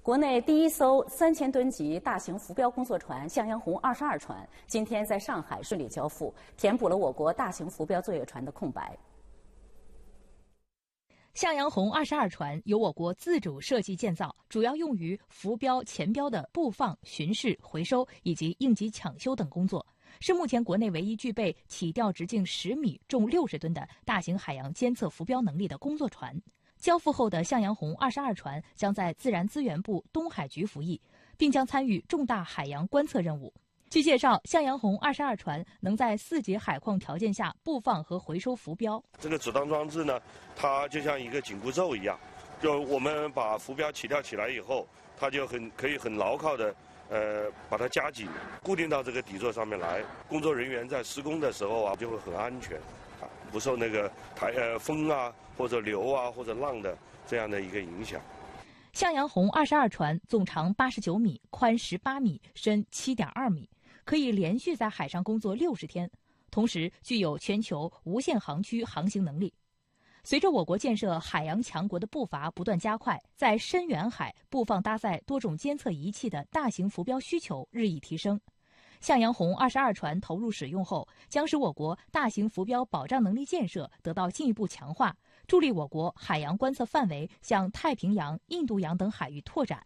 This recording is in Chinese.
国内第一艘3000吨级大型浮标工作船“向阳红22船”今天在上海顺利交付，填补了我国大型浮标作业船的空白。向阳红22船由我国自主设计建造，主要用于浮标、前标的布放、巡视、回收以及应急抢修等工作，是目前国内唯一具备起吊直径10米、重60吨的大型海洋监测浮标能力的工作船。交付后的向阳红22船将在自然资源部东海局服役，并将参与重大海洋观测任务。据介绍，向阳红22船能在4级海况条件下布放和回收浮标。这个止档装置呢，它就像一个紧箍咒一样，就我们把浮标起吊起来以后，它就可以很牢靠的把它夹紧，固定到这个底座上面来。工作人员在施工的时候啊，就会很安全，不受那个风啊或者流啊或者浪的这样的一个影响。向阳红22船总长89米，宽18米，深7.2米，可以连续在海上工作60天，同时具有全球无限航区航行能力。随着我国建设海洋强国的步伐不断加快，在深远海布放搭载多种监测仪器的大型浮标需求日益提升。向阳红22船投入使用后，将使我国大型浮标保障能力建设得到进一步强化，助力我国海洋观测范围向太平洋、印度洋等海域拓展。